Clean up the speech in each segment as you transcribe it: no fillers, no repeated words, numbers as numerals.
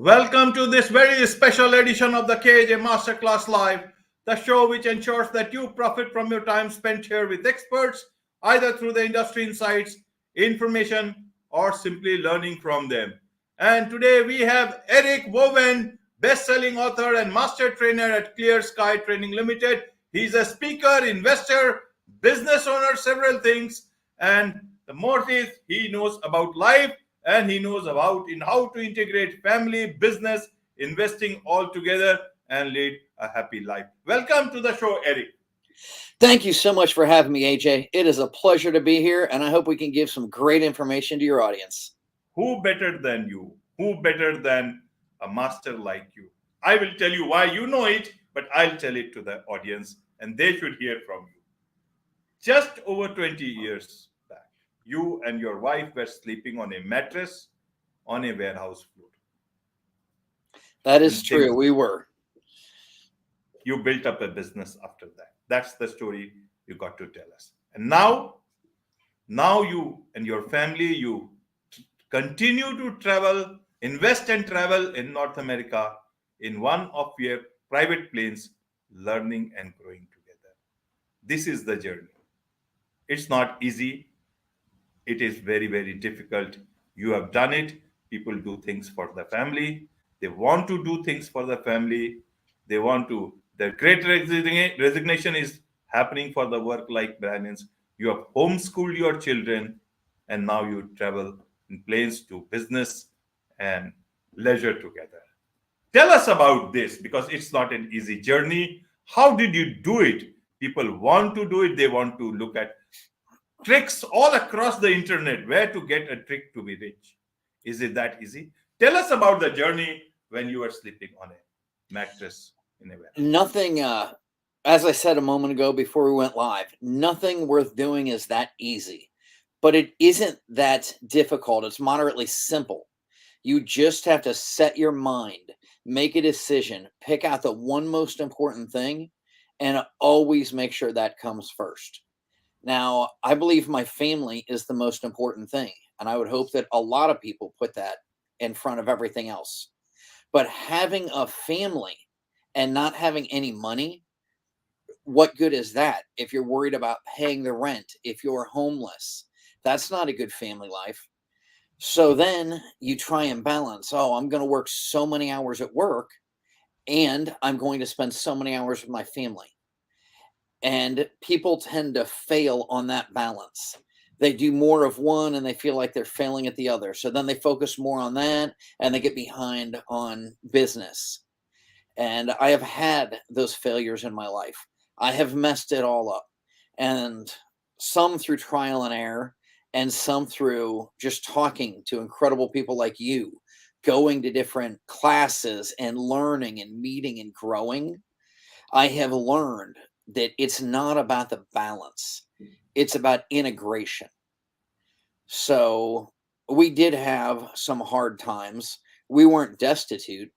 Welcome to this very special edition of the KJ Masterclass Live, the show which ensures that you profit from your time spent here with experts, either through the industry insights, information, or simply learning from them. And today we have Eric Wohlwend, best-selling author and master trainer at Clear Sky Training Limited. He's a speaker, investor, business owner, several things. And the most is he knows about life and he knows about in how to integrate family, business, investing all together and lead a happy life. Welcome to the show, Eric. Thank you so much for having me, AJ. It is a pleasure to be here, and I hope we can give some great information to your audience. Who better than you? Who better than a master like you? I will tell you why you know it, but I'll tell it to the audience and they should hear from you. Just over 20 years back, you and your wife were sleeping on a mattress on a warehouse floor. That is true. We were. You built up a business after that. That's the story you got to tell us. And now you and your family, you continue to travel, invest and travel in North America in one of your private planes, learning and growing together. This is the journey. It's not easy. It is very, very difficult. You have done it. People do things for the family. They want to do things for the family. They want to. The great resignation is happening for the work-life balance. You have homeschooled your children, and now you travel in planes to business and leisure together. Tell us about this because it's not an easy journey. How did you do it? People want to do it. They want to look at tricks all across the internet, where to get a trick to be rich. Is it that easy? Tell us about the journey when you were sleeping on a mattress in a warehouse. Nothing, as I said a moment ago before we went live, nothing worth doing is that easy. But it isn't that difficult. It's moderately simple. You just have to set your mind, make a decision, pick out the one most important thing, and always make sure that comes first. Now, I believe my family is the most important thing, and I would hope that a lot of people put that in front of everything else. But having a family and not having any money, what good is that if you're worried about paying the rent, if you're homeless? That's not a good family life. So then you try and balance, oh, I'm going to work so many hours at work, and I'm going to spend so many hours with my family. And people tend to fail on that balance. They do more of one and they feel like they're failing at the other. So then they focus more on that and they get behind on business. And I have had those failures in my life. I have messed it all up. And some through trial and error, and some through just talking to incredible people like you, going to different classes and learning and meeting and growing. I have learned that it's not about the balance. It's about integration. So we did have some hard times. We weren't destitute,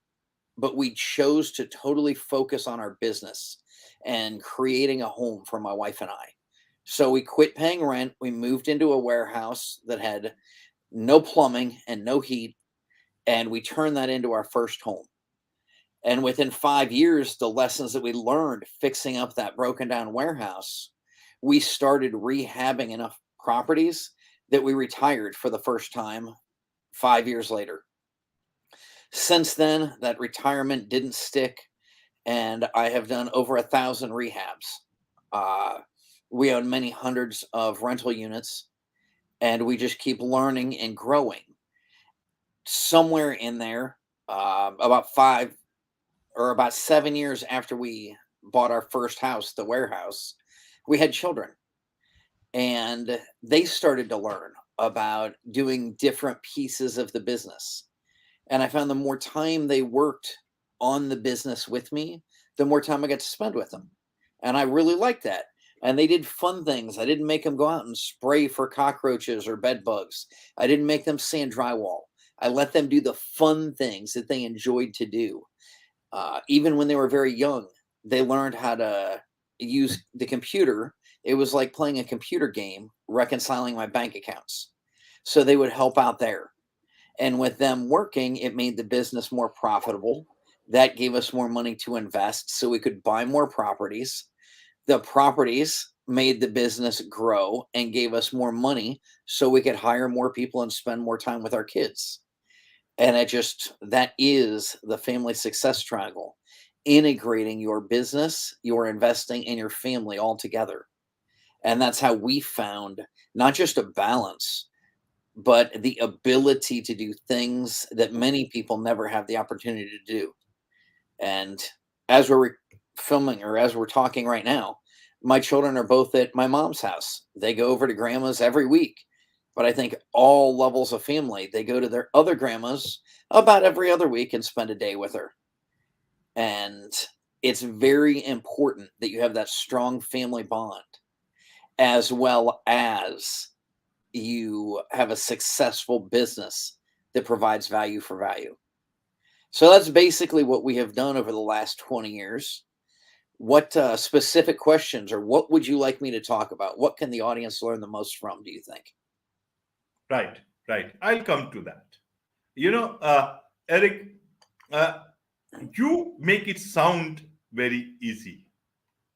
but we chose to totally focus on our business and creating a home for my wife and I. So we quit paying rent. We moved into a warehouse that had no plumbing and no heat, and we turned that into our first home. And within 5 years, the lessons that we learned fixing up that broken down warehouse, we started rehabbing enough properties that we retired for the first time 5 years later. Since then, that retirement didn't stick, and I have done over 1,000 rehabs. We own many hundreds of rental units, and we just keep learning and growing. Somewhere in there, about 7 years after we bought our first house, the warehouse, we had children, and they started to learn about doing different pieces of the business. And I found the more time they worked on the business with me, the more time I got to spend with them. And I really liked that. And they did fun things. I didn't make them go out and spray for cockroaches or bed bugs. I didn't make them sand drywall. I let them do the fun things that they enjoyed to do. Even when they were very young, they learned how to use the computer. It was like playing a computer game, reconciling my bank accounts. So they would help out there. And with them working, it made the business more profitable. That gave us more money to invest so we could buy more properties. The properties made the business grow and gave us more money so we could hire more people and spend more time with our kids. And that is the family success triangle, integrating your business, your investing, and your family all together. And that's how we found not just a balance, but the ability to do things that many people never have the opportunity to do. And as we're filming or as we're talking right now, my children are both at my mom's house. They go over to grandma's every week. But I think all levels of family, they go to their other grandma's about every other week and spend a day with her. And it's very important that you have that strong family bond as well as you have a successful business that provides value for value. So that's basically what we have done over the last 20 years. What specific questions or what would you like me to talk about? What can the audience learn the most from, do you think? Right, right. I'll come to that. You know, Eric, uh, you make it sound very easy,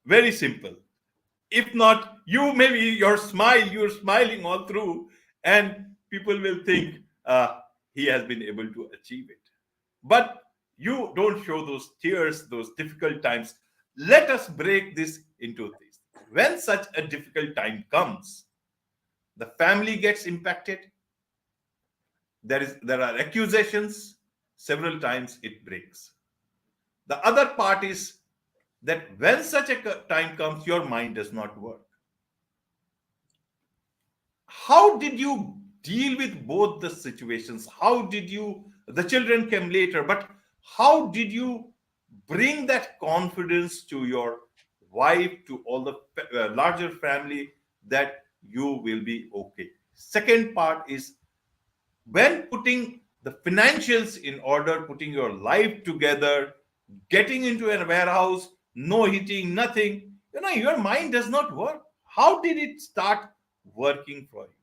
very simple. If not, you're smiling all through, and people will think he has been able to achieve it. But you don't show those tears, those difficult times. Let us break this into this. When such a difficult time comes, the family gets impacted. There are accusations. Several times it breaks. The other part is that when such a time comes, your mind does not work. How did you deal with both the situations? How did you, the children came later, but how did you bring that confidence to your wife, to all the larger family, that you will be okay? Second part is, when putting the financials in order, putting your life together, getting into a warehouse, no heating, nothing, your mind does not work. How did it start working for you?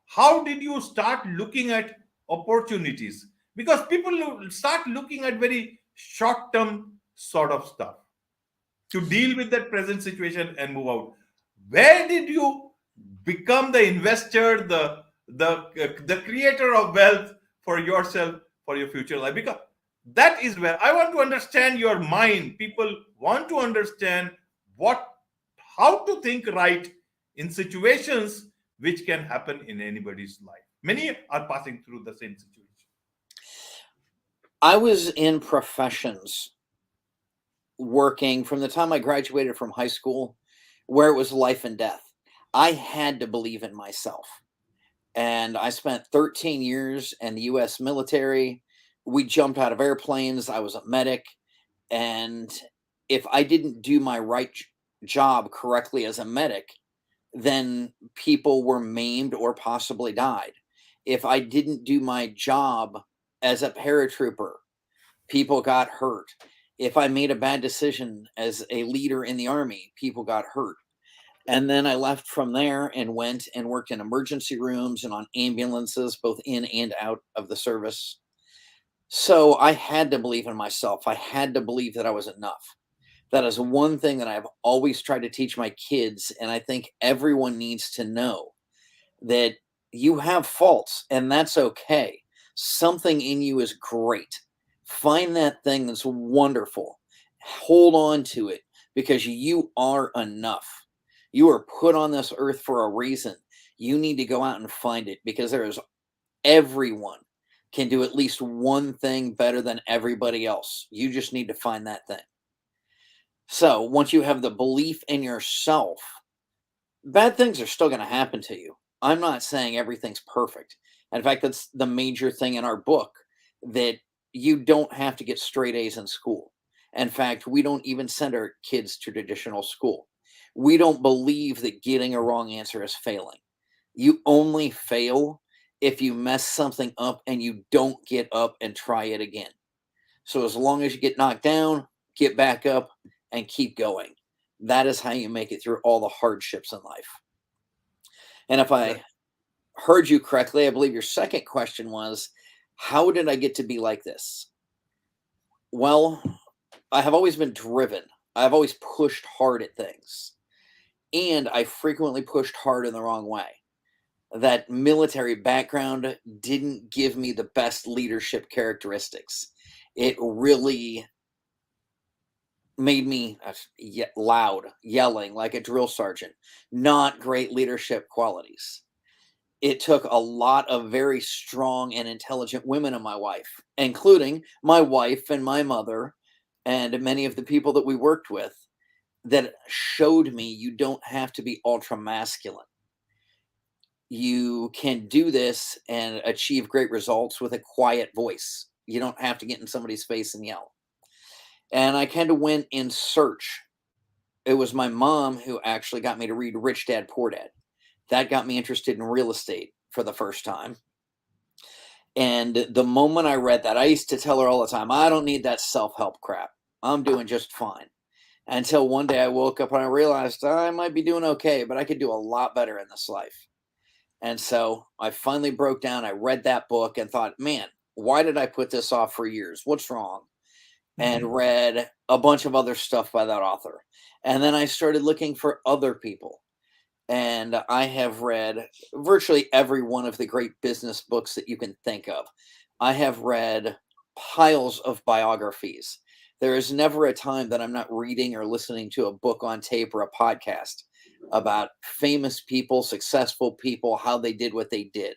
How did you start looking at opportunities? Because people will start looking at very short term sort of stuff to deal with that present situation and move out. Where did you become the investor, the creator of wealth for yourself, for your future life? Because that is where I want to understand your mind. People want to understand what how to think right in situations which can happen in anybody's life. Many are passing through the same situation. I was in professions working from the time I graduated from high school where it was life and death. I had to believe in myself. And I spent 13 years in the US military. We jumped out of airplanes. I was a medic. And if I didn't do my job correctly as a medic, then people were maimed or possibly died. If I didn't do my job as a paratrooper, people got hurt. If I made a bad decision as a leader in the army, people got hurt. And then I left from there and went and worked in emergency rooms and on ambulances, both in and out of the service. So I had to believe in myself. I had to believe that I was enough. That is one thing that I've always tried to teach my kids. And I think everyone needs to know that you have faults and that's okay. Something in you is great. Find that thing that's wonderful. Hold on to it because you are enough. You are put on this earth for a reason. You need to go out and find it because everyone can do at least one thing better than everybody else. You just need to find that thing. So once you have the belief in yourself, bad things are still going to happen to you. I'm not saying everything's perfect. In fact, that's the major thing in our book, that you don't have to get straight A's in school. In fact, we don't even send our kids to traditional school. We don't believe that getting a wrong answer is failing. You only fail if you mess something up and you don't get up and try it again. So as long as you get knocked down, get back up and keep going. That is how you make it through all the hardships in life. And if I Right. heard you correctly, I believe your second question was, How did I get to be like this? Well, I have always been driven. I've always pushed hard at things, and I frequently pushed hard in the wrong way. That military background didn't give me the best leadership characteristics. It really made me loud, yelling like a drill sergeant. Not great leadership qualities. It took a lot of very strong and intelligent women in my life, including my wife and my mother and many of the people that we worked with, that showed me you don't have to be ultra masculine. You can do this and achieve great results with a quiet voice. You don't have to get in somebody's face and yell. And I kind of went in search. It was my mom who actually got me to read Rich Dad Poor Dad. That got me interested in real estate for the first time. And the moment I read that, I used to tell her all the time, I don't need that self help crap. I'm doing just fine. Until one day I woke up and I realized I might be doing okay, but I could do a lot better in this life. And so I finally broke down. I read that book and thought, man, why did I put this off for years? What's wrong? And read a bunch of other stuff by that author. And then I started looking for other people. And I have read virtually every one of the great business books that you can think of. I have read piles of biographies. There is never a time that I'm not reading or listening to a book on tape or a podcast about famous people, successful people, how they did what they did.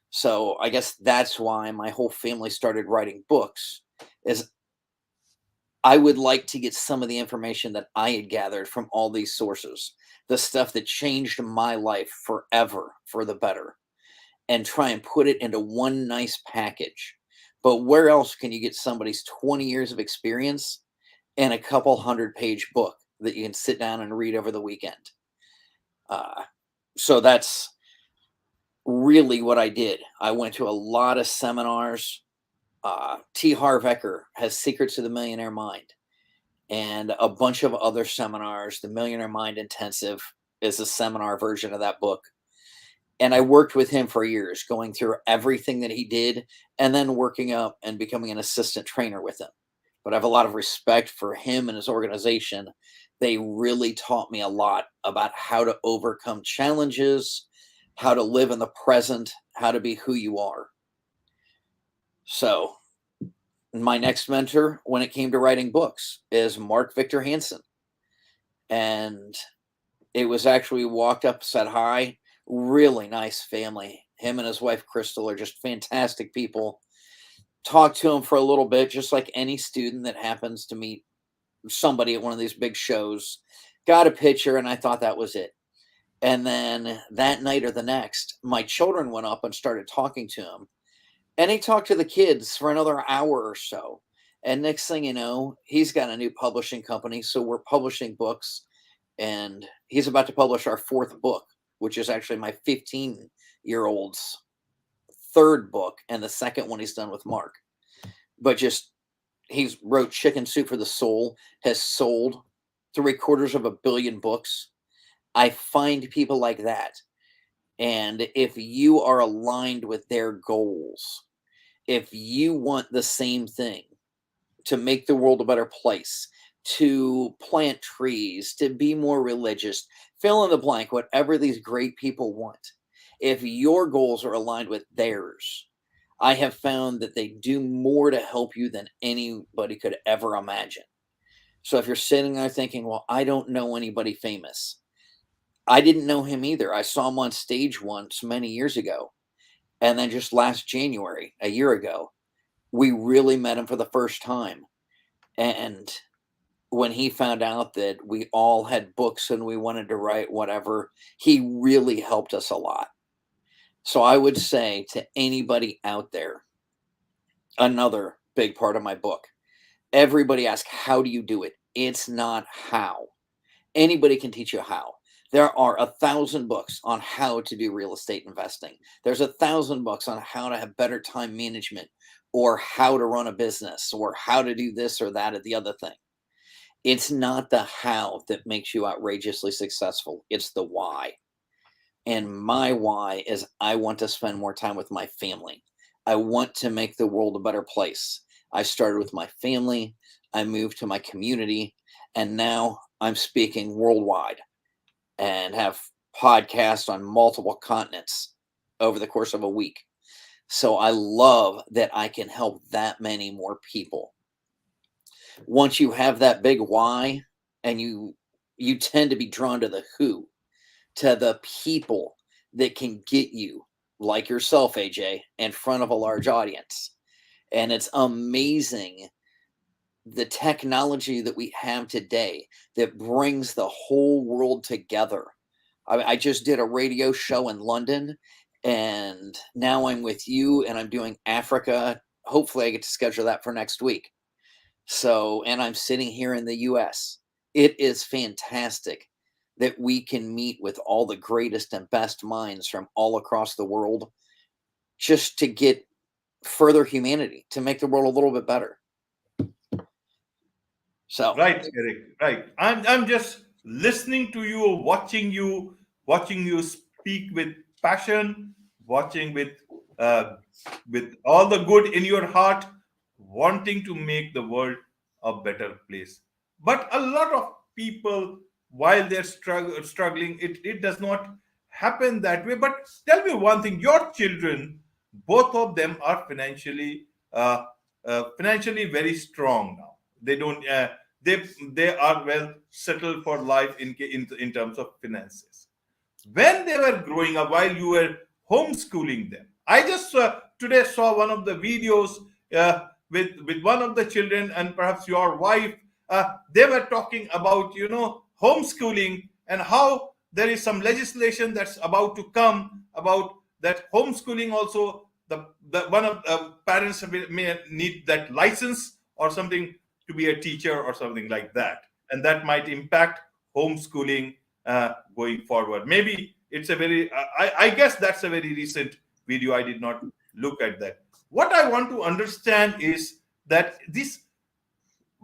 So I guess that's why my whole family started writing books, is I would like to get some of the information that I had gathered from all these sources, the stuff that changed my life forever for the better, and try and put it into one nice package. But where else can you get somebody's 20 years of experience in a couple 100-page book that you can sit down and read over the weekend? So that's really what I did. I went to a lot of seminars. T. Harv Eker has Secrets of the Millionaire Mind, and a bunch of other seminars. The Millionaire Mind Intensive is a seminar version of that book. And I worked with him for years, going through everything that he did and then working up and becoming an assistant trainer with him. But I have a lot of respect for him and his organization. They really taught me a lot about how to overcome challenges, how to live in the present, how to be who you are. So, my next mentor when it came to writing books is Mark Victor Hansen. And it was actually walked up, said hi, really nice family. Him and his wife, Crystal, are just fantastic people. Talked to him for a little bit, just like any student that happens to meet somebody at one of these big shows. Got a picture, and I thought that was it. And then that night or the next, my children went up and started talking to him. And he talked to the kids for another hour or so. And next thing you know, he's got a new publishing company. So we're publishing books. And he's about to publish our fourth book, which is actually my 15-year-old's third book. And the second one he's done with Mark. But just, he's wrote Chicken Soup for the Soul, has sold 750 million books. I find people like that. And if you are aligned with their goals, if you want the same thing, to make the world a better place, to plant trees, to be more religious, fill in the blank, whatever these great people want, if your goals are aligned with theirs, I have found that they do more to help you than anybody could ever imagine. So if you're sitting there thinking, well, I don't know anybody famous, I didn't know him either. I saw him on stage once many years ago. And then just last January, a year ago, we really met him for the first time. And when he found out that we all had books and we wanted to write whatever, he really helped us a lot. So I would say to anybody out there, another big part of my book, everybody asks, how do you do it? It's not how. Anybody can teach you how. There are 1,000 books on how to do real estate investing. There's 1,000 books on how to have better time management, or how to run a business, or how to do this or that or the other thing. It's not the how that makes you outrageously successful. It's the why. And my why is I want to spend more time with my family. I want to make the world a better place. I started with my family, I moved to my community, and now I'm speaking worldwide and have podcasts on multiple continents over the course of a week. So I love that I can help that many more people. Once you have that big why, and you tend to be drawn to the who, to the people that can get you, like yourself, AJ, in front of a large audience. And it's amazing the technology that we have today that brings the whole world together. I just did a radio show in London, and now I'm with you, and I'm doing Africa. Hopefully, I get to schedule that for next week. So, and I'm sitting here in the US. It is fantastic that we can meet with all the greatest and best minds from all across the world just to get further humanity, to make the world a little bit better. So, Right, Eric. Right. I'm just listening to you, watching you speak with passion, watching uh, with all the good in your heart, wanting to make the world a better place. But a lot of people, while they're struggling, it does not happen that way. But tell me one thing: your children, both of them, are financially very strong now. They don't. They are well settled for life in terms of finances. When they were growing up, while you were homeschooling them, I just today saw one of the videos with one of the children and perhaps your wife. They were talking about homeschooling and how there is some legislation that's about to come about that homeschooling also. The one of parents may need that license or something to be a teacher or something like that, and that might impact homeschooling going forward. Maybe it's a very I guess that's a very recent video. I did not look at that. What I want to understand is that this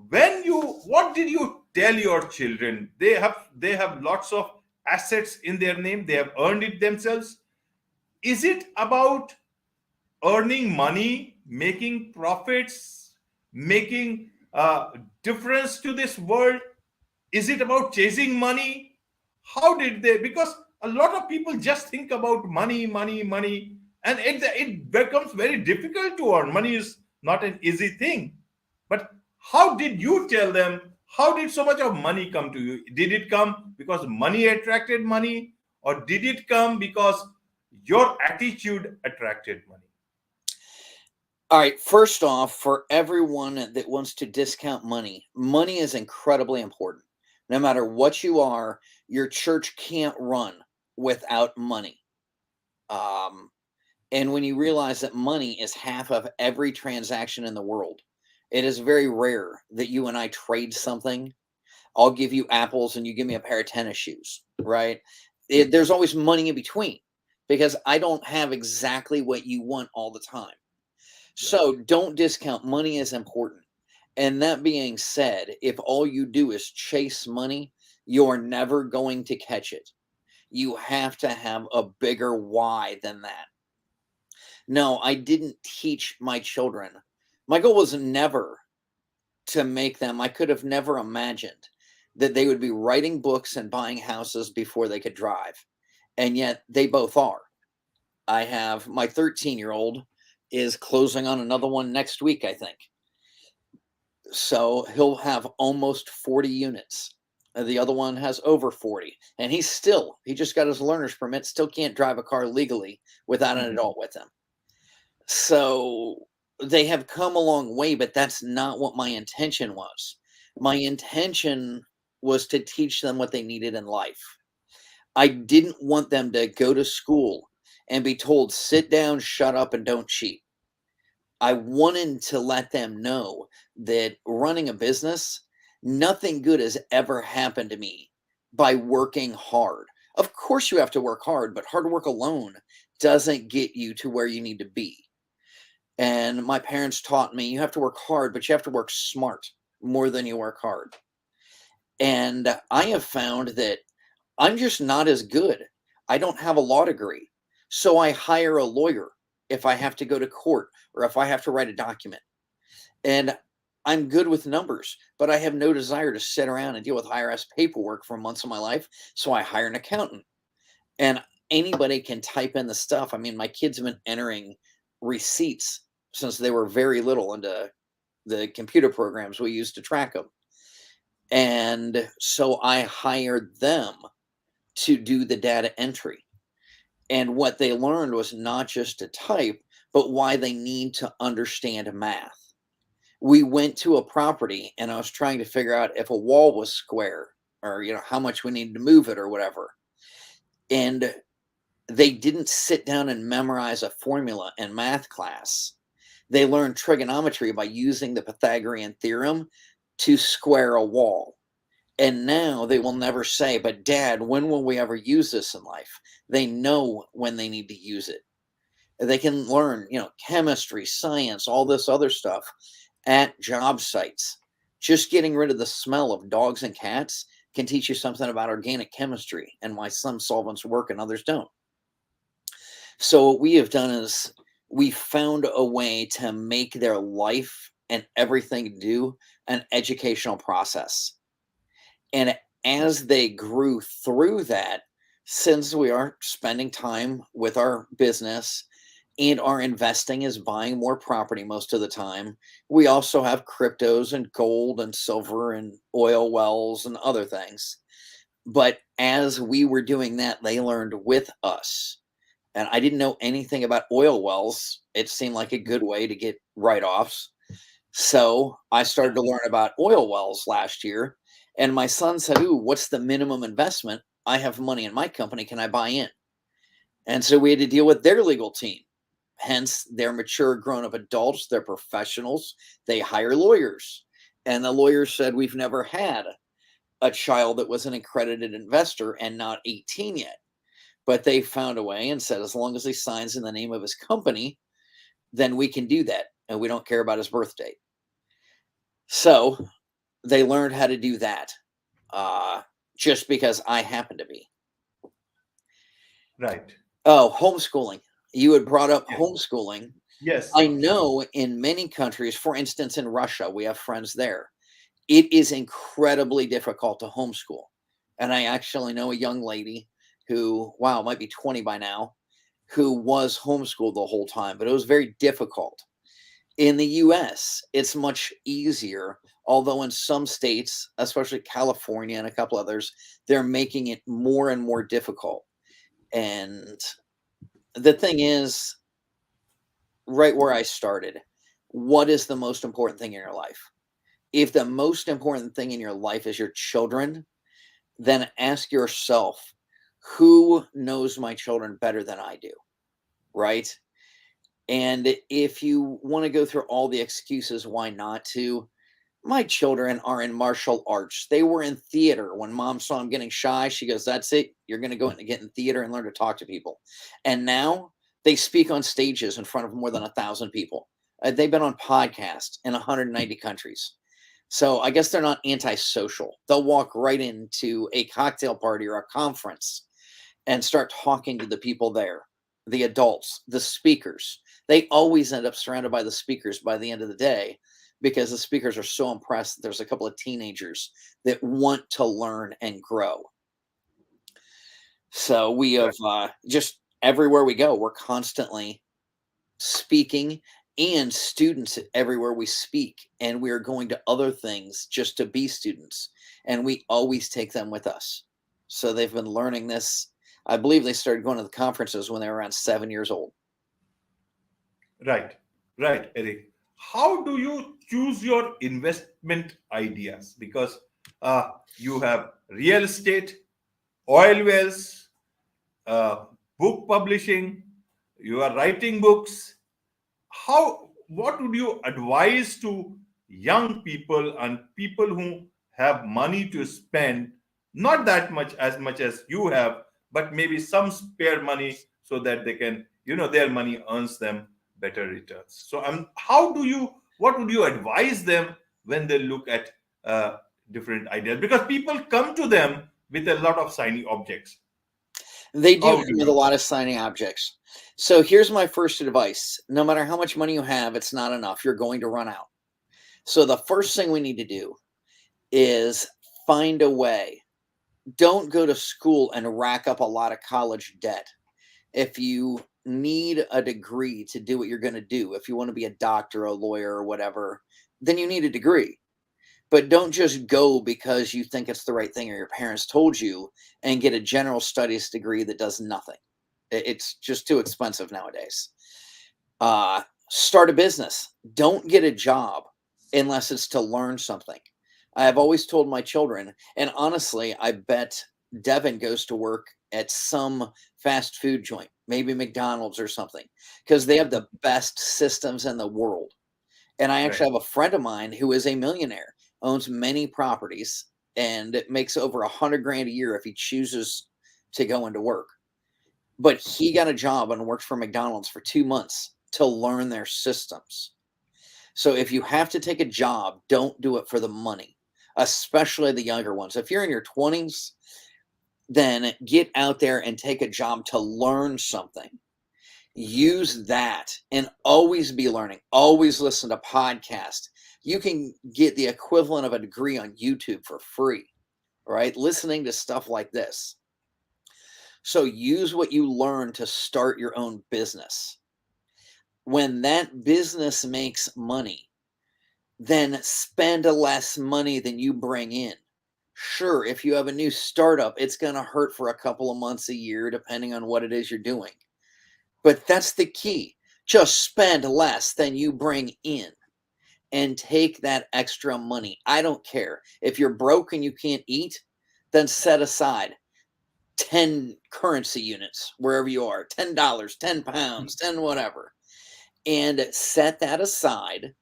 when you what did you tell your children? They have lots of assets in their name. They have earned it themselves. Is it about earning money, making profits, making difference to this world? Is it about chasing money? How did they? Because a lot of people just think about money, money, money, and it becomes very difficult to earn. Money is not an easy thing. But how did you tell them? How did so much of money come to you? Did it come because money attracted money, or did it come because your attitude attracted money? all right, first off, for everyone that wants to discount money, money is incredibly important. No matter what you are, your church can't run without money. Um, and when you realize that money is half of every transaction in the world, it is very rare that you and I trade something. I'll give you apples and you give me a pair of tennis shoes, right? There's always money in between because I don't have exactly what you want all the time. So don't discount money is important. And that being said, if all you do is chase money, you're never going to catch it. You have to have a bigger why than that. No, I didn't teach my children. My goal was never to make them, I could have never imagined that they would be writing books and buying houses before they could drive. And yet they both are. I have my 13-year-old is closing on another one next week, I think. So he'll have almost 40 units. The other one has over 40. And he just got his learner's permit, still can't drive a car legally without an Mhm. adult with him. So they have come a long way, but that's not what my intention was. My intention was to teach them what they needed in life. I didn't want them to go to school and be told, sit down, shut up, and don't cheat. I wanted to let them know that running a business, nothing good has ever happened to me by working hard. Of course, you have to work hard, but hard work alone doesn't get you to where you need to be. And my parents taught me you have to work hard, but you have to work smart more than you work hard. And I have found that I'm just not as good. I don't have a law degree. So I hire a lawyer if I have to go to court or if I have to write a document. And I'm good with numbers, but I have no desire to sit around and deal with IRS paperwork for months of my life. So I hire an accountant, and anybody can type in the stuff. I mean, my kids have been entering receipts since they were very little into the computer programs we use to track them. And so I hired them to do the data entry. And what they learned was not just to type, but why they need to understand math. We went to a property and I was trying to figure out if a wall was square or, how much we needed to move it or whatever. And they didn't sit down and memorize a formula in math class. They learned trigonometry by using the Pythagorean theorem to square a wall. And now they will never say, but Dad, when will we ever use this in life? They know when they need to use it. They can learn, chemistry, science, all this other stuff at job sites. Just getting rid of the smell of dogs and cats can teach you something about organic chemistry and why some solvents work and others don't. So what we have done is we found a way to make their life and everything do an educational process. And as they grew through that, since we are spending time with our business and our investing is buying more property most of the time, we also have cryptos and gold and silver and oil wells and other things. But as we were doing that, they learned with us. And I didn't know anything about oil wells. It seemed like a good way to get write-offs. So I started to learn about oil wells last year. And my son said, "Ooh, what's the minimum investment? I have money in my company. Can I buy in?" And so we had to deal with their legal team. Hence, they're mature, grown up adults, they're professionals, they hire lawyers. And the lawyers said, "We've never had a child that was an accredited investor and not 18 yet." But they found a way and said, as long as he signs in the name of his company, then we can do that. And we don't care about his birth date. So they learned how to do that just because I happen to be. Right. Oh, homeschooling. You had brought up Yes. homeschooling. Yes. I know in many countries, for instance, in Russia, we have friends there. It is incredibly difficult to homeschool. And I actually know a young lady who, wow, might be 20 by now, who was homeschooled the whole time, but it was very difficult. In the US, it's much easier, although in some states, especially California and a couple others, they're making it more and more difficult. And the thing is, right where I started, what is the most important thing in your life? If the most important thing in your life is your children, then ask yourself, who knows my children better than I do? Right? And if you want to go through all the excuses why not to, my children are in martial arts. They were in theater. When mom saw them getting shy, she goes, "That's it. You're going to go and get in theater and learn to talk to people." And now they speak on stages in front of more than 1,000 people. They've been on podcasts in 190 countries. So I guess they're not antisocial. They'll walk right into a cocktail party or a conference and start talking to the people there, the adults, the speakers. They always end up surrounded by the speakers by the end of the day because the speakers are so impressed that there's a couple of teenagers that want to learn and grow. So we have just everywhere we go, we're constantly speaking and students everywhere we speak. And we are going to other things just to be students. And we always take them with us. So they've been learning this. I believe they started going to the conferences when they were around 7 years old. Right. Right, Eric. How do you choose your investment ideas? Because you have real estate, oil wells, uh, book publishing, you are writing books. What would you advise to young people and people who have money to spend, not that much as you have, but maybe some spare money so that they can, their money earns them better returns. So what would you advise them when they look at different ideas? Because people come to them with a lot of shiny objects. They do How come do with a you? lot of signing objects. So here's my first advice. No matter how much money you have, it's not enough. You're going to run out. So the first thing we need to do is find a way. Don't go to school and rack up a lot of college debt. If you need a degree to do what you're going to do, if you want to be a doctor, a lawyer, or whatever, then you need a degree. But don't just go because you think it's the right thing or your parents told you and get a general studies degree that does nothing. It's just too expensive nowadays. Start a business. Don't get a job unless it's to learn something. I have always told my children, and honestly, I bet Devin goes to work at some fast food joint, maybe McDonald's or something, because they have the best systems in the world. And I Right. actually have a friend of mine who is a millionaire, owns many properties, and makes over 100 grand a year if he chooses to go into work. But he got a job and worked for McDonald's for 2 months to learn their systems. So if you have to take a job, don't do it for the money, especially the younger ones. If you're in your 20s, then get out there and take a job to learn something. Use that and always be learning. Always listen to podcasts. You can get the equivalent of a degree on YouTube for free, right? Listening to stuff like this. So use what you learn to start your own business. When that business makes money, then spend less money than you bring in. Sure, if you have a new startup, it's going to hurt for a couple of months a year, depending on what it is you're doing. But that's the key. Just spend less than you bring in and take that extra money. I don't care. If you're broke and you can't eat, then set aside 10 currency units wherever you are, $10, £10, 10 whatever, and set that aside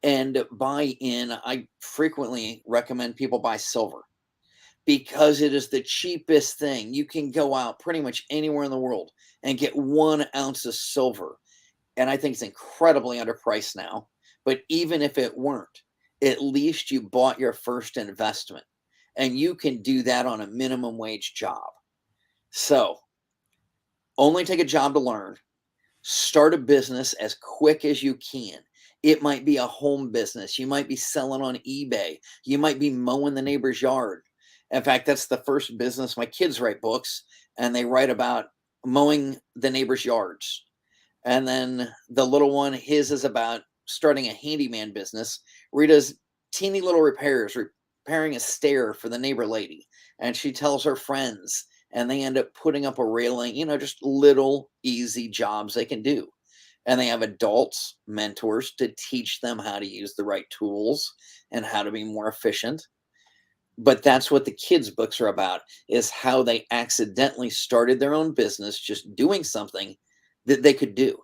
and buy in. I frequently recommend people buy silver because it is the cheapest thing. You can go out pretty much anywhere in the world and get 1 ounce of silver. And I think it's incredibly underpriced now. But even if it weren't, at least you bought your first investment. And you can do that on a minimum wage job. So only take a job to learn. Start a business as quick as you can. It might be a home business. You might be selling on eBay. You might be mowing the neighbor's yard. In fact, that's the first business. My kids write books and they write about mowing the neighbor's yards. And then the little one, his is about starting a handyman business where he does teeny little repairs, repairing a stair for the neighbor lady. And she tells her friends, and they end up putting up a railing, just little easy jobs they can do. And they have adults, mentors to teach them how to use the right tools and how to be more efficient. But that's what the kids' books are about, is how they accidentally started their own business, just doing something that they could do.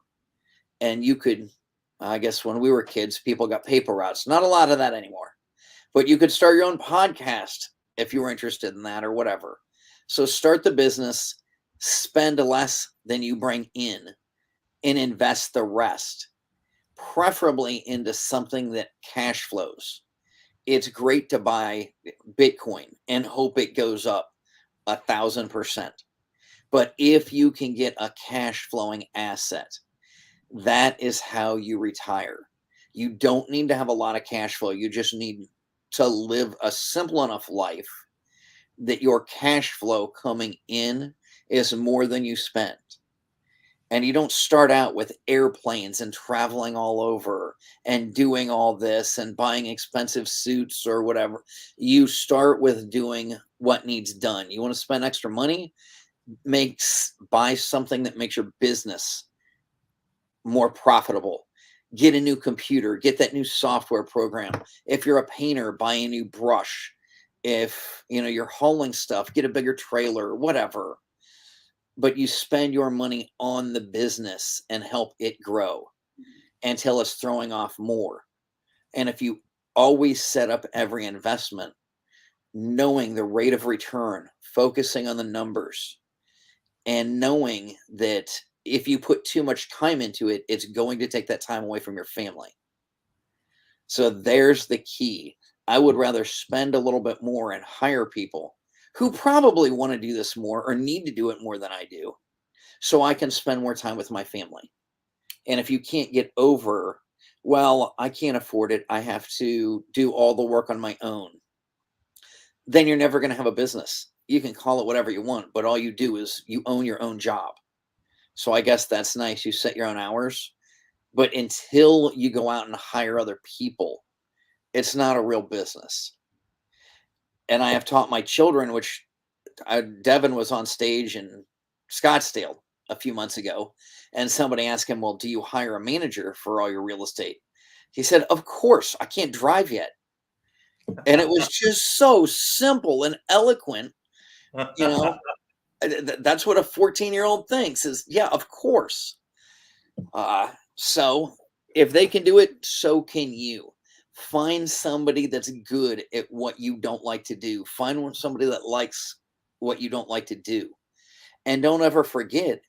And you could, I guess when we were kids, people got paper routes. Not a lot of that anymore. But you could start your own podcast if you were interested in that or whatever. So start the business, spend less than you bring in, and invest the rest, preferably into something that cash flows. It's great to buy Bitcoin and hope it goes up 1,000%. But if you can get a cash flowing asset, that is how you retire. You don't need to have a lot of cash flow. You just need to live a simple enough life that your cash flow coming in is more than you spend. And you don't start out with airplanes and traveling all over and doing all this and buying expensive suits or whatever. You start with doing what needs done. You want to spend extra money? Buy something that makes your business more profitable. Get a new computer, get that new software program. If you're a painter, buy a new brush. If you're hauling stuff, get a bigger trailer, whatever. But you spend your money on the business and help it grow until it's throwing off more. And if you always set up every investment knowing the rate of return, focusing on the numbers, and knowing that if you put too much time into it, it's going to take that time away from your family. So there's the key. I would rather spend a little bit more and hire people who probably want to do this more or need to do it more than I do, so I can spend more time with my family. And if you can't get over, well, I can't afford it, I have to do all the work on my own, then you're never going to have a business. You can call it whatever you want, but all you do is you own your own job. So I guess that's nice. You set your own hours, but until you go out and hire other people, it's not a real business. And I have taught my children, which Devin was on stage in Scottsdale a few months ago, and somebody asked him, "Well, do you hire a manager for all your real estate?" He said, "Of course, I can't drive yet." And it was just so simple and eloquent, you know. That's what a 14-year-old thinks is, yeah, of course. So if they can do it, so can you. Find somebody that's good at what you don't like to do. Find somebody that likes what you don't like to do. And don't ever forget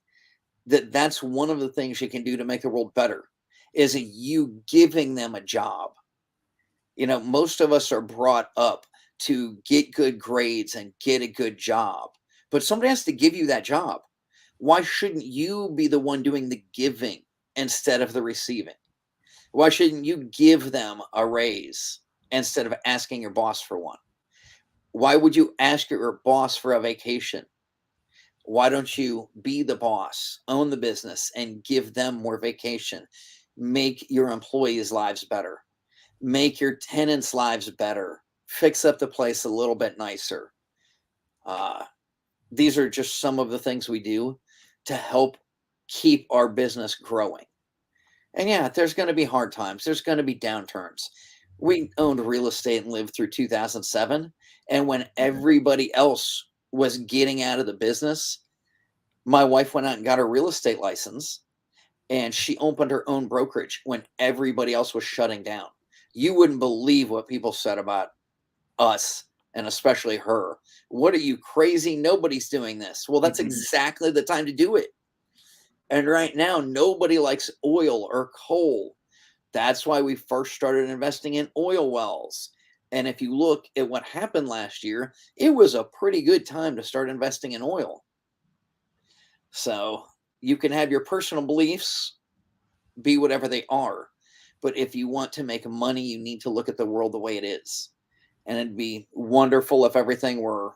that that's one of the things you can do to make the world better is you giving them a job. Most of us are brought up to get good grades and get a good job, but somebody has to give you that job. Why shouldn't you be the one doing the giving instead of the receiving? Why shouldn't you give them a raise instead of asking your boss for one? Why would you ask your boss for a vacation? Why don't you be the boss, own the business, and give them more vacation? Make your employees' lives better. Make your tenants' lives better. Fix up the place a little bit nicer. Uh, these are just some of the things we do to help keep our business growing. And yeah, there's going to be hard times. There's going to be downturns. We owned real estate and lived through 2007. And when everybody else was getting out of the business, my wife went out and got her real estate license and she opened her own brokerage when everybody else was shutting down. You wouldn't believe what people said about us and especially her. What are you, crazy? Nobody's doing this. Well, that's exactly the time to do it. And right now, nobody likes oil or coal. That's why we first started investing in oil wells. And if you look at what happened last year, it was a pretty good time to start investing in oil. So you can have your personal beliefs be whatever they are. But if you want to make money, you need to look at the world the way it is. And it'd be wonderful if everything were,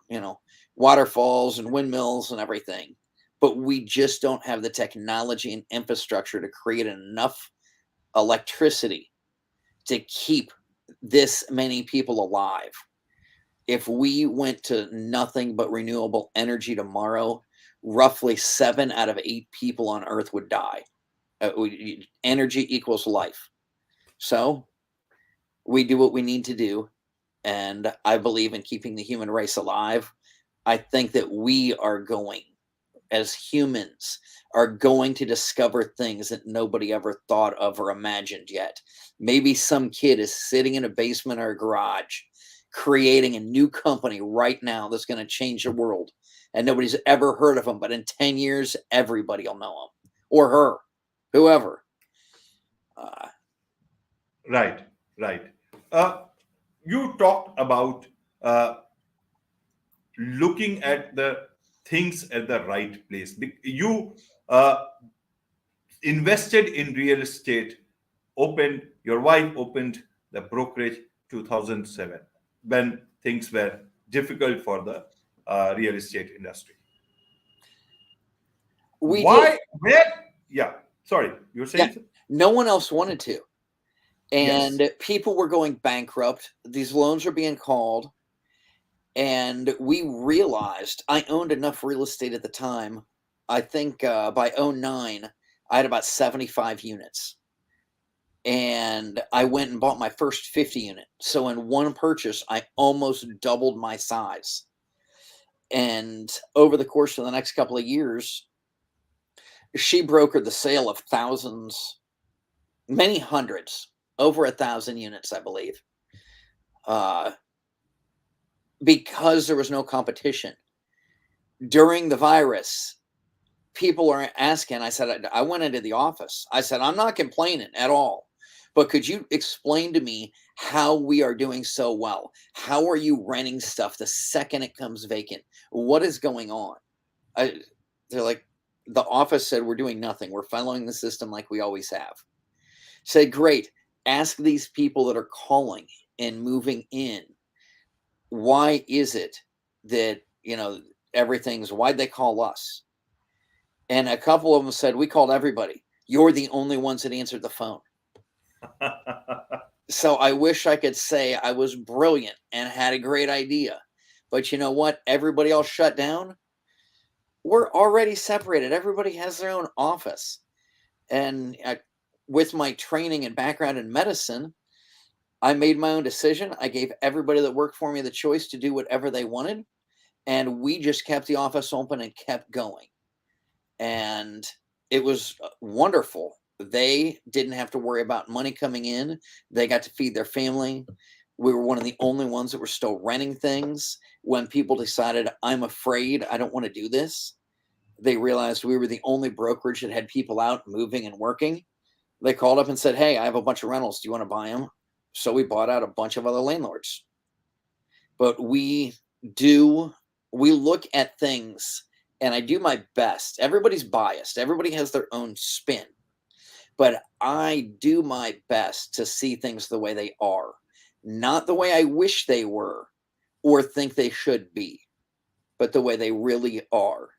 waterfalls and windmills and everything. But we just don't have the technology and infrastructure to create enough electricity to keep this many people alive. If we went to nothing but renewable energy tomorrow, roughly 7 out of 8 people on Earth would die. Energy equals life. So we do what we need to do. And I believe in keeping the human race alive. I think that we are going, as humans, are going to discover things that nobody ever thought of or imagined yet. Maybe some kid is sitting in a basement or a garage creating a new company right now that's going to change the world. And nobody's ever heard of them. But in 10 years, everybody will know him or her, whoever. Right, right. You talked about looking at the things at the right place. You invested in real estate, your wife opened the brokerage 2007 when things were difficult for the real estate industry. We Why? did. Where? Yeah. Sorry, you were saying Yeah. something? No one else wanted to. Yes. And people were going bankrupt. These loans are being called. And we realized I owned enough real estate at the time. I think by '09, I had about 75 units. And I went and bought my first 50 unit. So in one purchase, I almost doubled my size. And over the course of the next couple of years, she brokered the sale of thousands, many hundreds, over 1,000 units, I believe, because there was no competition. During the virus, people are asking, I said, I went into the office. I said, I'm not complaining at all. But could you explain to me how we are doing so well? How are you renting stuff the second it comes vacant? What is going on? I, they're like, the office said we're doing nothing. We're following the system like we always have. Say, great. Ask these people that are calling and moving in. Why is it that, everything's, why'd they call us? And a couple of them said, we called everybody. You're the only ones that answered the phone. So I wish I could say I was brilliant and had a great idea. But you know what? Everybody else shut down. We're already separated. Everybody has their own office. And with my training and background in medicine, I made my own decision. I gave everybody that worked for me the choice to do whatever they wanted. And we just kept the office open and kept going. And it was wonderful. They didn't have to worry about money coming in. They got to feed their family. We were one of the only ones that were still renting things. When people decided, I'm afraid, I don't want to do this, they realized we were the only brokerage that had people out moving and working. They called up and said, hey, I have a bunch of rentals. Do you want to buy them? So we bought out a bunch of other landlords. But we look at things, and I do my best. Everybody's biased. Everybody has their own spin. But I do my best to see things the way they are, not the way I wish they were or think they should be, but the way they really are.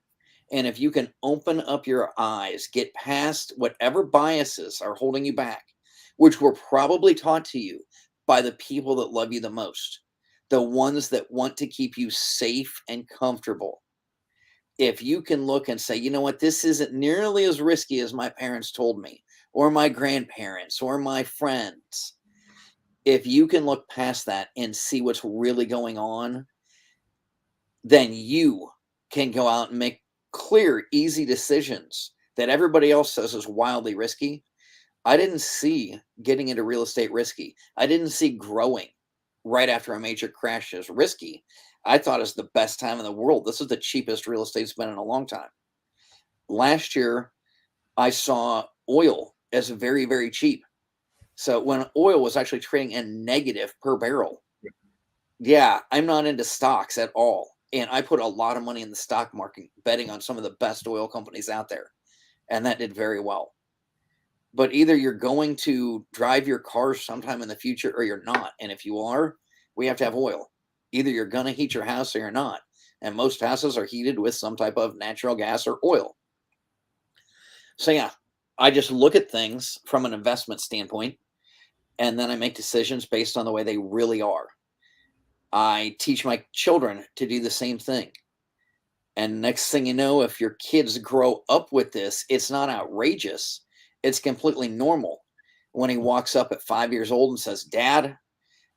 And if you can open up your eyes, get past whatever biases are holding you back, which were probably taught to you by the people that love you the most, the ones that want to keep you safe and comfortable. If you can look and say, you know what, this isn't nearly as risky as my parents told me, or my grandparents, or my friends. If you can look past that and see what's really going on, then you can go out and make clear, easy decisions that everybody else says is wildly risky. I didn't see getting into real estate risky. I didn't see growing right after a major crash as risky. I thought it was the best time in the world. This is the cheapest real estate's been in a long time. Last year, I saw oil as very, very cheap. So when oil was actually trading in negative per barrel, yeah, I'm not into stocks at all. And I put a lot of money in the stock market betting on some of the best oil companies out there. And that did very well. But either you're going to drive your car sometime in the future or you're not. And if you are, we have to have oil. Either you're going to heat your house or you're not. And most houses are heated with some type of natural gas or oil. So yeah, I just look at things from an investment standpoint, and then I make decisions based on the way they really are. I teach my children to do the same thing. And next thing you know, if your kids grow up with this, it's not outrageous. It's completely normal when he walks up at 5 years old and says, Dad,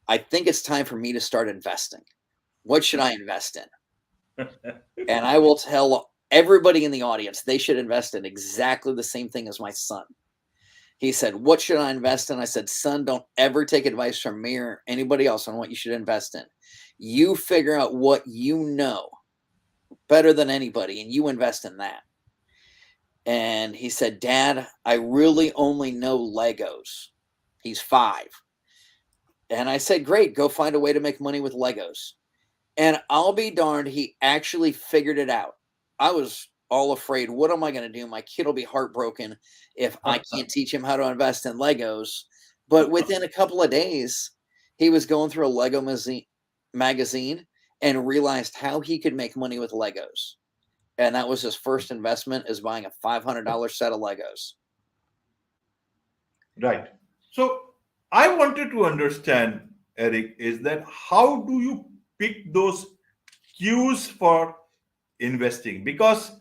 I think it's time for me to start investing. What should I invest in? And I will tell everybody in the audience they should invest in exactly the same thing as my son. He said, what should I invest in? I said, son, don't ever take advice from me or anybody else on what you should invest in. You figure out what you know better than anybody, and you invest in that. And he said, Dad, I really only know Legos. He's 5. And I said, great, go find a way to make money with Legos. And I'll be darned, he actually figured it out. I was all afraid, what am I going to do? My kid will be heartbroken if I can't teach him how to invest in Legos. But within a couple of days, he was going through a Lego magazine and realized how he could make money with Legos. And that was his first investment, is buying a $500 set of Legos. Right. So I wanted to understand, Eric, is that how do you pick those cues for investing? Because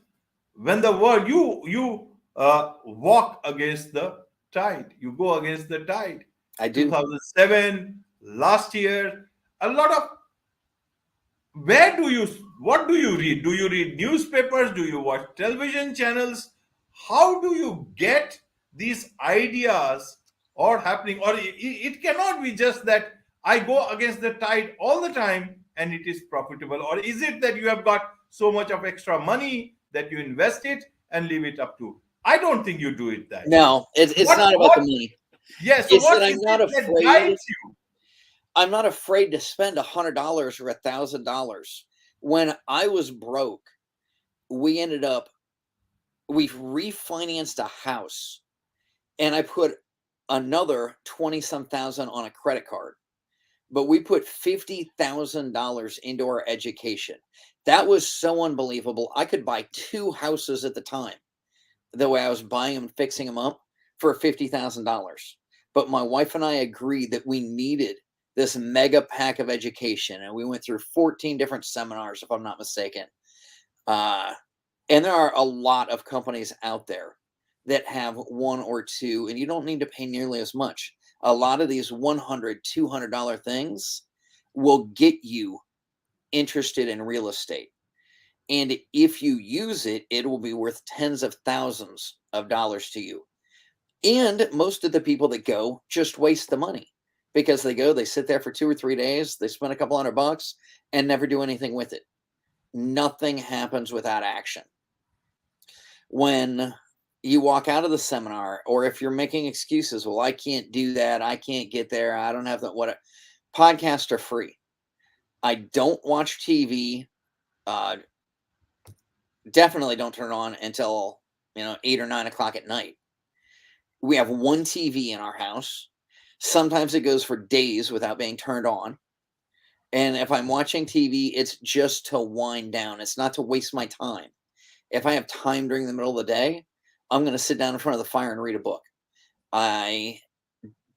when the world you walk against the tide, you go against the tide. I do. 2007, last year, a lot of where do you what do you read? Do you read newspapers? Do you watch television channels? How do you get these ideas or happening? Or it cannot be just that I go against the tide all the time and it is profitable. Or is it that you have got so much of extra money that you invest it and leave it up to? I don't think you do it that way. No, it's what not about the what money. Yes. So is that what is it that guides you? I'm not afraid to spend $100 or $1,000. When I was broke, we ended up we refinanced a house, and I put another 20 some thousand on a credit card, but we put $50,000 into our education. That was so unbelievable. I could buy two houses at the time, the way I was buying them, fixing them up for $50,000. But my wife and I agreed that we needed this mega pack of education. And we went through 14 different seminars, if I'm not mistaken. Uh, and there are a lot of companies out there that have one or two, and you don't need to pay nearly as much. A lot of these $100, $200 things will get you interested in real estate. And if you use it, it will be worth tens of thousands of dollars to you. And most of the people that go just waste the money because they sit there for 2 or 3 days, they spend a couple $100 and never do anything with it. Nothing happens without action. When you walk out of the seminar, or if you're making excuses, well, I can't do that, I can't get there, I don't have that, what, podcasts are free. I don't watch TV. Uh, Definitely don't turn it on until 8 or 9 o'clock at night. We have one TV in our house. Sometimes it goes for days without being turned on. And if I'm watching TV, it's just to wind down. It's not to waste my time. If I have time during the middle of the day, I'm going to sit down in front of the fire and read a book. I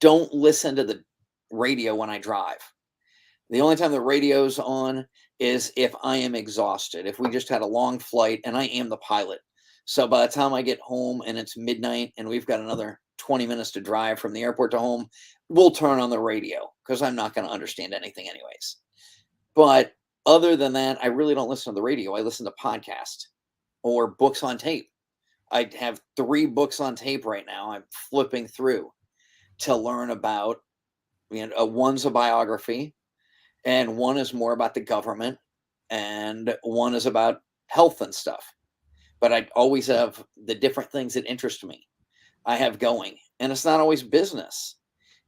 don't listen to the radio when I drive. The only time the radio's on is if I am exhausted. If we just had a long flight and I am the pilot. So by the time I get home and it's midnight and we've got another 20 minutes to drive from the airport to home, we'll turn on the radio because I'm not going to understand anything anyways. But other than that, I really don't listen to the radio. I listen to podcasts or books on tape. I have 3 books on tape right now. I'm flipping through to learn about, one's a biography, and one is more about the government, and one is about health and stuff. But I always have the different things that interest me. I have going, and it's not always business.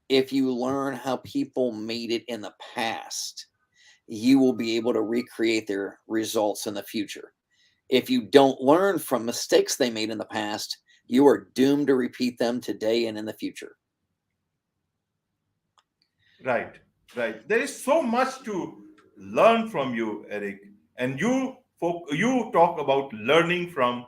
If you learn how people made it in the past, you will be able to recreate their results in the future. If you don't learn from mistakes they made in the past, you are doomed to repeat them today and in the future. Right, right. There is so much to learn from you, Eric. And you talk about learning from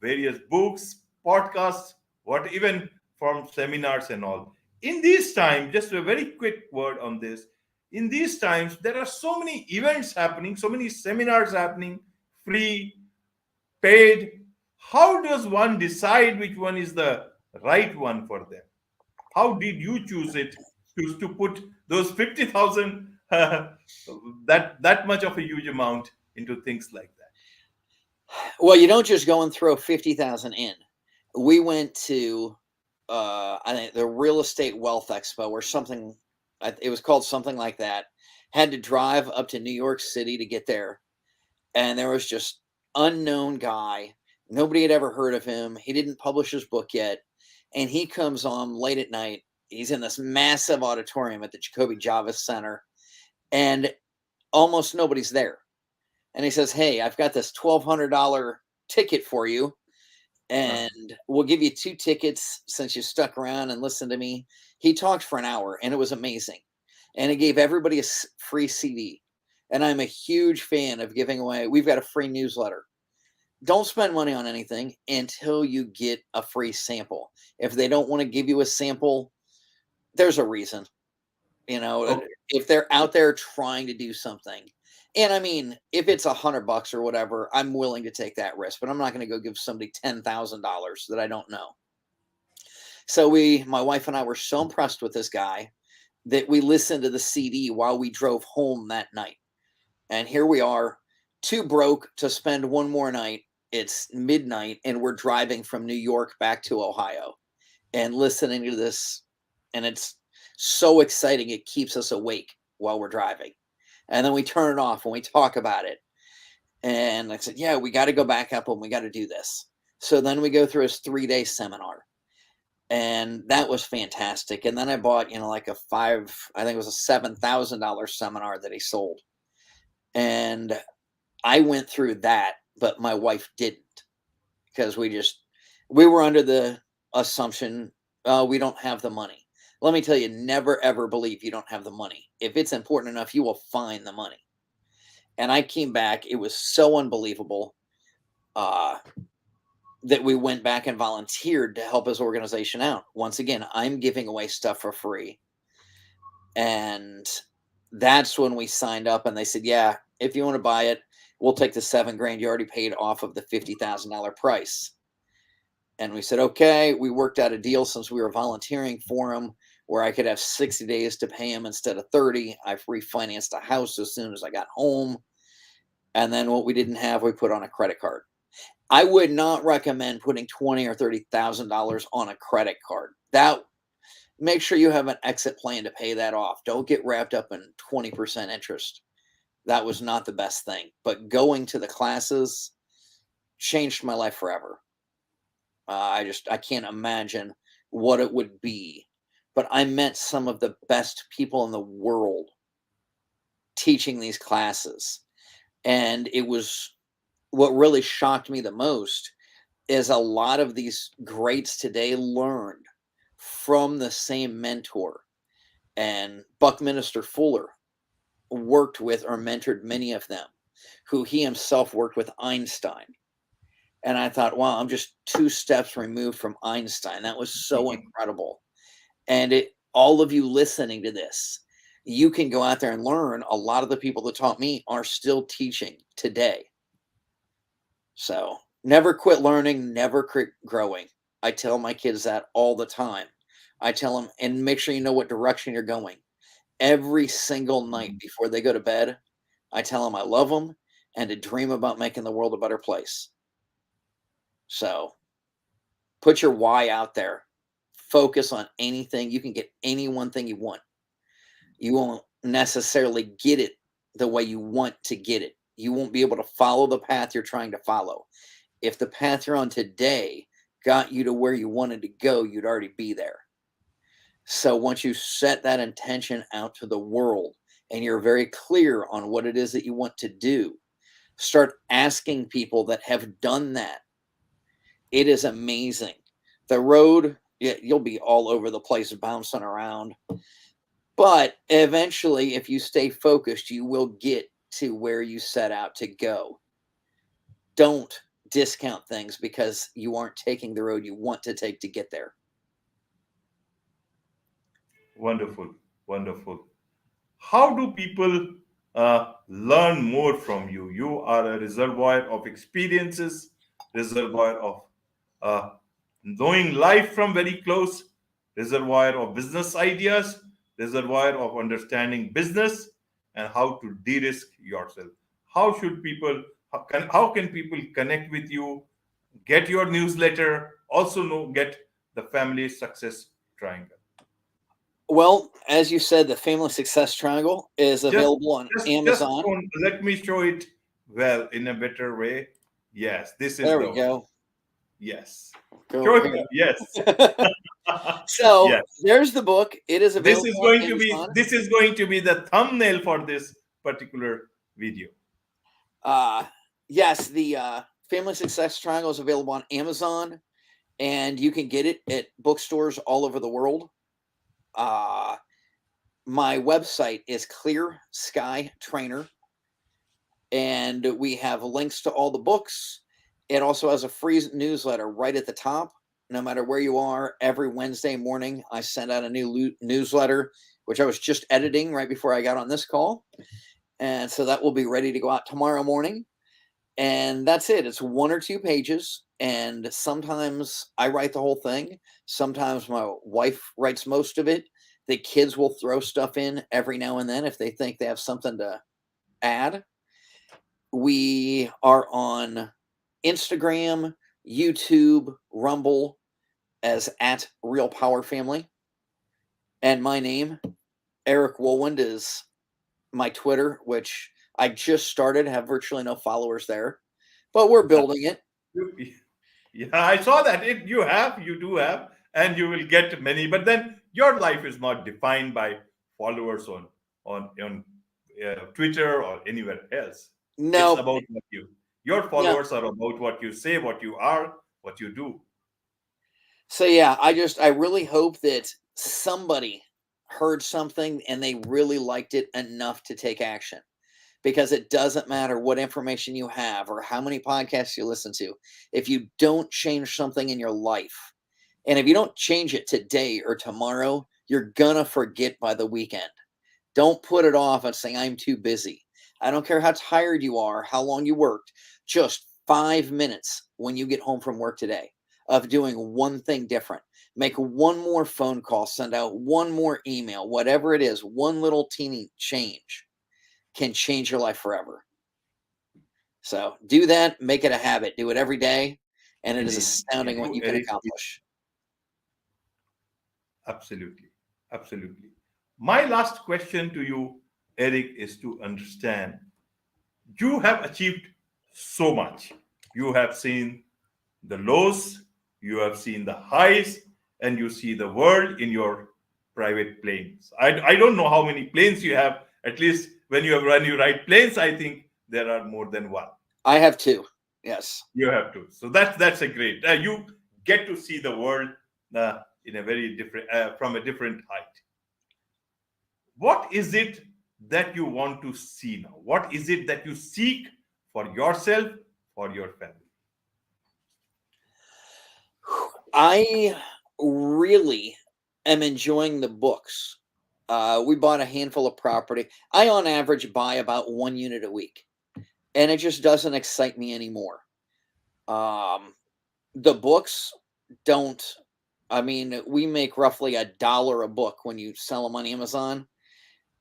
various books, podcasts, what even from seminars and all. In these times, just a very quick word on this. In these times, there are so many events happening, so many seminars happening, free, paid. How does one decide which one is the right one for them? How did you choose it to put those 50,000 that much of a huge amount into things like that? Well, you don't just go and throw 50,000 in. We went to I think the Real Estate Wealth Expo or something. It was called something like that. Had to drive up to New York City to get there, and there was just unknown guy. Nobody had ever heard of him. He didn't publish his book yet, and he comes on late at night. He's in this massive auditorium at the Jacoby Javits Center, and almost nobody's there. And he says, "Hey, I've got this $1,200 ticket for you, Uh, and we'll give you 2 tickets since you stuck around and listened to me." He talked for an hour, and it was amazing. And he gave everybody a free CD. And I'm a huge fan of giving away. We've got a free newsletter. Don't spend money on anything until you get a free sample. If they don't want to give you a sample, there's a reason. You know, okay. if they're out there trying to do something. And I mean, if it's $100 or whatever, I'm willing to take that risk, but I'm not going to go give somebody $10,000 that I don't know. So my wife and I were so impressed with this guy that we listened to the CD while we drove home that night. And here we are, too broke to spend one more night. It's midnight, and we're driving from New York back to Ohio and listening to this. And it's so exciting. It keeps us awake while we're driving. And then we turn it off and we talk about it. And I said, yeah, we got to go back up and we got to do this. So then we go through his 3-day seminar. And that was fantastic. And then I bought, like I think it was a $7,000 seminar that he sold. And I went through that, but my wife didn't, because we were under the assumption, we don't have the money. Let me tell you, never ever believe you don't have the money. If it's important enough, you will find the money. And I came back. It was so unbelievable, uh, that we went back and volunteered to help his organization out. Once again, I'm giving away stuff for free. And that's when we signed up, and they said, yeah, if you want to buy it, we'll take the 7 grand you already paid off of the $50,000 price. And we said, okay. We worked out a deal, since we were volunteering for him, where I could have 60 days to pay him instead of 30. I've refinanced a house as soon as I got home. And then what we didn't have, we put on a credit card. I would not recommend putting $20,000 or $30,000 on a credit card. Make sure you have an exit plan to pay that off. Don't get wrapped up in 20% interest. That was not the best thing. But going to the classes changed my life forever. I can't imagine what it would be. But I met some of the best people in the world teaching these classes. And it was what really shocked me the most is a lot of these greats today learned from the same mentor. And Buckminster Fuller worked with or mentored many of them, who he himself worked with Einstein. And I thought, wow, I'm just 2 steps removed from Einstein. That was so incredible. And all of you listening to this, you can go out there and learn. A lot of the people that taught me are still teaching today. So never quit learning, never quit growing. I tell my kids that all the time. I tell them, and make sure you know what direction you're going. Every single night before they go to bed, I tell them I love them and to dream about making the world a better place. So put your why out there. Focus on anything. You can get any one thing you want. You won't necessarily get it the way you want to get it. You won't be able to follow the path you're trying to follow. If the path you're on today got you to where you wanted to go, you'd already be there. So once you set that intention out to the world and you're very clear on what it is that you want to do, start asking people that have done that. It is amazing. The road, you'll be all over the place bouncing around. But eventually, if you stay focused, you will get to where you set out to go. Don't discount things because you aren't taking the road you want to take to get there. Wonderful, wonderful. How do people learn more from you? You are a reservoir of experiences, reservoir of uh, knowing life from very close, reservoir of business ideas, reservoir of understanding business and how to de-risk yourself. How can people connect with you, get your newsletter, also get the family success triangle? Well, as you said, the Family Success Triangle is Just, available on Amazon. let me show it well in a better way. Yes, this is There the we one. go. Yes, Go show over it well. Yes, here. So yes. there's the book. It is This available is on going to be Amazon. this is going to be the thumbnail for this particular video. Yes, the Family Success Triangle is available on Amazon, and you can get it at bookstores all over the world. My website is Clear Sky Trainer, and we have links to all the books. It also has a free newsletter right at the top. No matter where you are, every Wednesday morning, I send out a new newsletter, which I was just editing right before I got on this call. And so that will be ready to go out tomorrow morning. And that's it. It's 1 or 2 pages. And sometimes I write the whole thing. Sometimes my wife writes most of it. The kids will throw stuff in every now and then if they think they have something to add. We are on Instagram, YouTube, Rumble as at Real Power Family. And my name, Eric Wohlwend, is my Twitter, which I just started, have virtually no followers there, but we're building it. Yeah, I saw that. You do have, and you will get many. But then your life is not defined by followers on Twitter or anywhere else. It's No, about your no. followers are about what you say, what you are, what you do. So yeah, I really hope that somebody heard something and they really liked it enough to take action, because it doesn't matter what information you have or how many podcasts you listen to. If you don't change something in your life, and if you don't change it today or tomorrow, you're gonna forget by the weekend. Don't put it off and say, I'm too busy. I don't care how tired you are, how long you worked, just 5 minutes when you get home from work today of doing one thing different. Make one more phone call, send out one more email, whatever it is, one little teeny change can change your life forever. So do that, make it a habit, do it every day, and it is Indeed. astounding what You, you can Eric, accomplish. absolutely. Absolutely. My last question to you, Eric, is to understand you have achieved so much. You have seen the lows, you have seen the highs, and you see the world in your private planes. I don't know how many planes you have. At least when you ride planes, I think there are more than one. I have two. Yes. You have to. So that's a great. You get to see the world in a very different from a different height. What is it that you want to see now? What is it that you seek for yourself, for your family? I really am enjoying the books. We bought a handful of property. I, on average, buy about 1 unit a week, and it just doesn't excite me anymore. Um, the books don't. I mean, we make roughly $1 a book when you sell them on Amazon.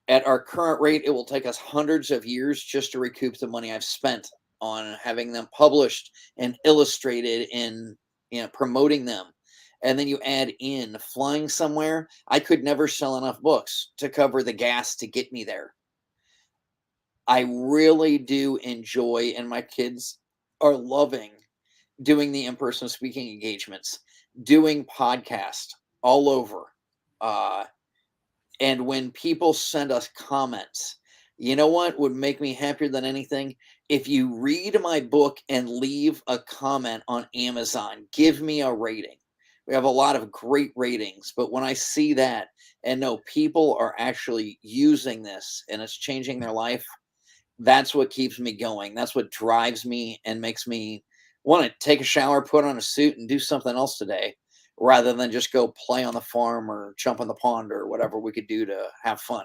At our current rate, it will take us hundreds of years just to recoup the money I've spent on having them published and illustrated and promoting them. And then you add in flying somewhere. I could never sell enough books to cover the gas to get me there. I really do enjoy, and my kids are loving doing the in-person speaking engagements, doing podcasts all over. Uh, And when people send us comments, you know what would make me happier than anything? If you read my book and leave a comment on Amazon, give me a rating. We have a lot of great ratings, but when I see that and know people are actually using this and it's changing their life, that's what keeps me going. That's what drives me and makes me want to take a shower, put on a suit, and do something else today rather than just go play on the farm or jump in the pond or whatever we could do to have fun.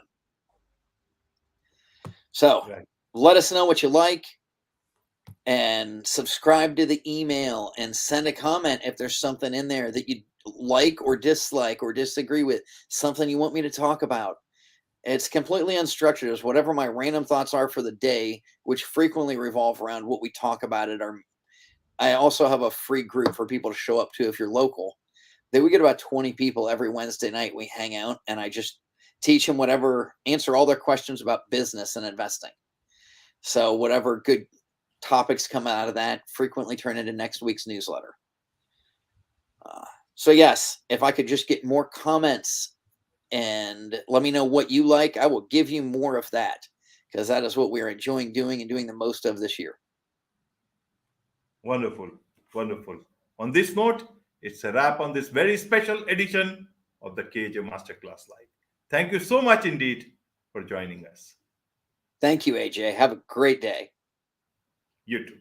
So Right. let us know what you like and subscribe to the email and send a comment if there's something in there that you like or dislike or disagree with, something you want me to talk about. It's completely unstructured. It's whatever my random thoughts are for the day, which frequently revolve around what we talk about at our. I also have a free group for people to show up to if you're local. That we get about 20 people every Wednesday night. We hang out and I just teach them whatever, answer all their questions about business and investing. So whatever good topics come out of that frequently turn into next week's newsletter. Uh, so yes, if I could just get more comments and let me know what you like, I will give you more of that, because that is what we're enjoying doing and doing the most of this year. Wonderful. Wonderful. On this note, it's a wrap on this very special edition of the KJ Masterclass Live. Thank you so much indeed for joining us. Thank you, AJ. Have a great day. You too.